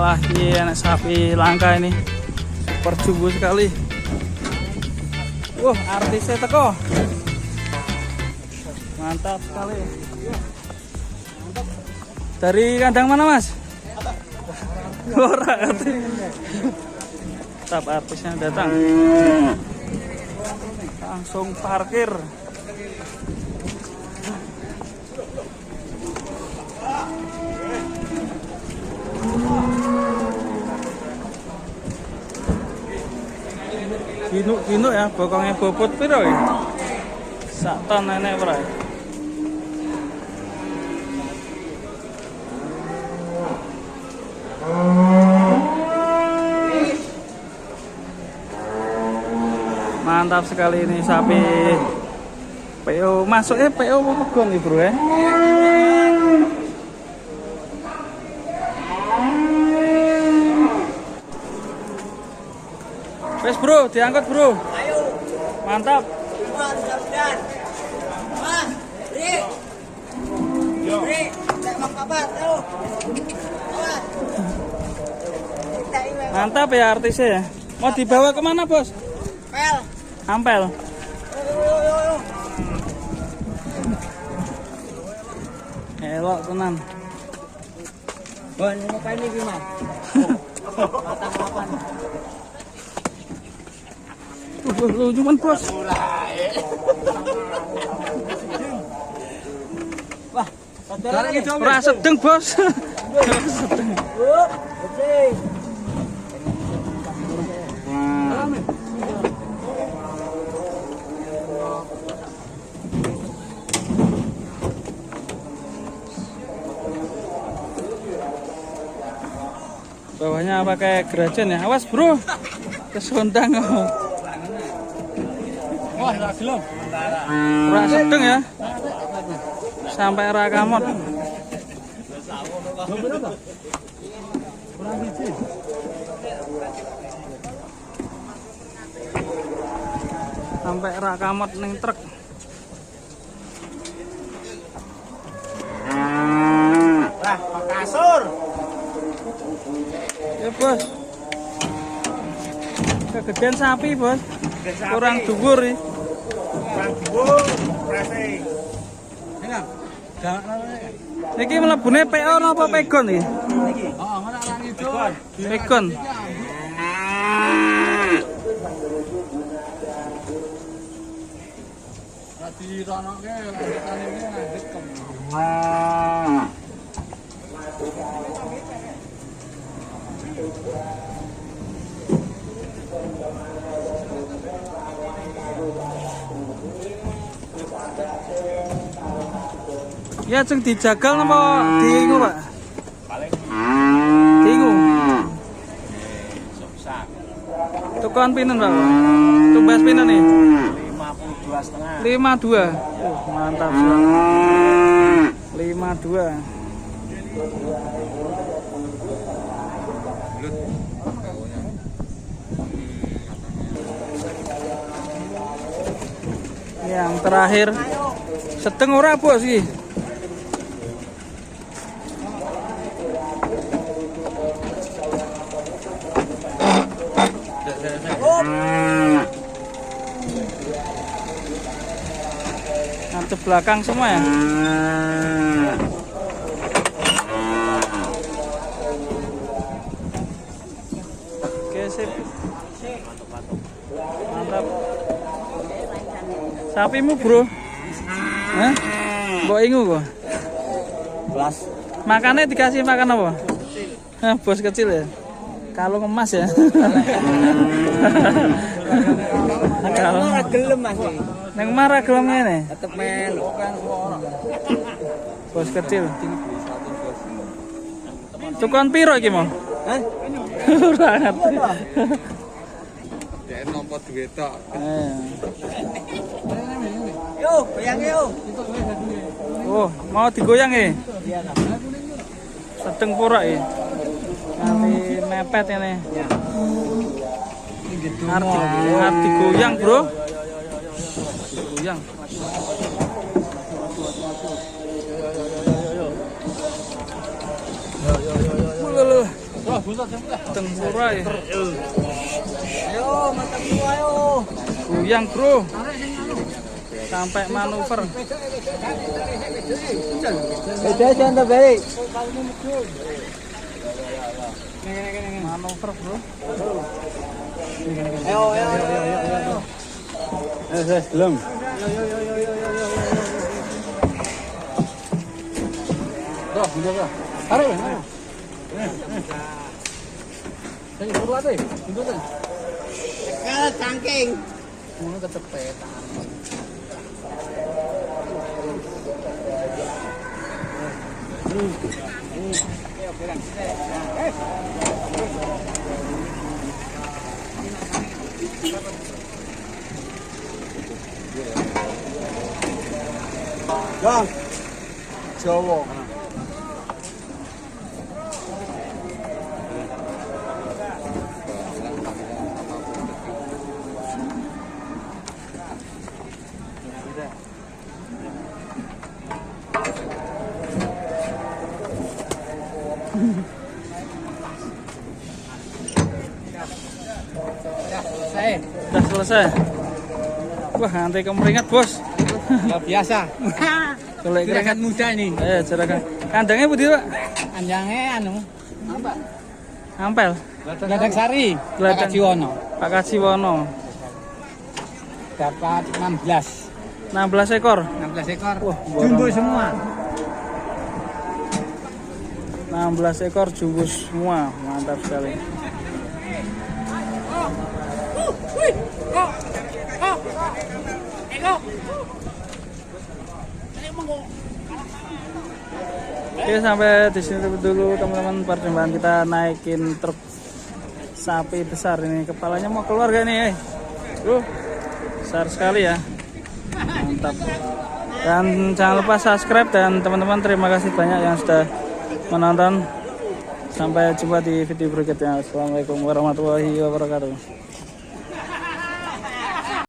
Wah, ini anak sapi langka ini. Super jumbo sekali. Wah, artisnya teko. Mantap sekali. Dari kandang mana, Mas? Ora ngerti. Tetap artisnya datang. Langsung parkir. Gino ya, bokongnya bobot piro ya? Sak ton nenek ora. Mantap sekali ini sapi PO. Masuknya PO apa pegon nih bro ya? Wes bro, diangkut bro. Ayo. Mantap. Mas, Ri. Yo. Ri, tak mau kabar, ayo. Mantap ya artisnya ya. Mau dibawa kemana bos? Pel. Ampel. Yo. Elok tenan. Bon, ini kain ini gimana? Matang kapan? Lu cuman bos. Wah, Ora sedeng bos. Sedeng. Bawahnya pakai gerajan ya. Awas bro. Kesontang. Wah, enggak gelem. Ora sedeng ya. Sampai rakamot. Sampai rakamot ning truk. Lah, kasur. Ya bos. Kegedean sapi bos. Kurang dhuwur iki. Kurang dhuwur, prese. Enak. Niki mlebune PO napa pegon iki? Niki. Oh, ngono lan itu. Pegon. Di ronoke lanjutan ini ngandhet kem. Ya ceng dijagal napa diingu, Pak? Diingu. Tukang pinten, Pak? Tumbas pinten nih? 52,5. 52. Mantap sekali. 52. Yang terakhir sedeng ora bos iki? Ngadep belakang semua ya? Oke sip. Mantap. Sapimu bro? Hah? Mbok ingu kok? Belas. Makannya dikasih makan apa? Hah, bos kecil ya? Kalau ngemas ya? Kalau gelem Mas. neng marah gelem ngene. Tetep melu. Bos kecil. Tukon piro iki mau? Hah? Ora ngerti. Ya nompo duit tok. Eh. Yo, goyang yo. Oh, mau digoyang ya? Iya, Kak. Sedeng pura ya? Nanti mepet ini. Ya. Arti goyang bro. Goyang. Tengkura ya. Ayo, mantap semua ayo. Goyang bro. Sampai manuver. Beda jangan baik. Manuver bro. Ayo, ayo, ayo. Belum. Bro, bro. Taruh. Saya buru apa ya? Tunjukkan. Tekel cangking. Mau kecepetan. Bang. Jawa. Udah selesai. Wah, nanti kemeringat bos. Ya biasa. Kalau Gerakan muda ini. jerakan. Kandangnya putih pak. Anjangnya anu. Apa? Ampel. Gladang Sari. Gladang. Pak Kajiwono. Pak Kajiwono. Dapat 16. 16 ekor. 16 ekor. Wah, Jumbo semua. 16 ekor jumbo semua. Mantap sekali. Oke, sampai di sini dulu teman-teman perjumpaan kita naikin truk sapi besar ini. Kepalanya mau keluar gak nih? Besar sekali ya. Mantap. Dan jangan lupa subscribe, dan teman-teman terima kasih banyak yang sudah menonton. Sampai jumpa di video berikutnya. Assalamualaikum warahmatullahi wabarakatuh.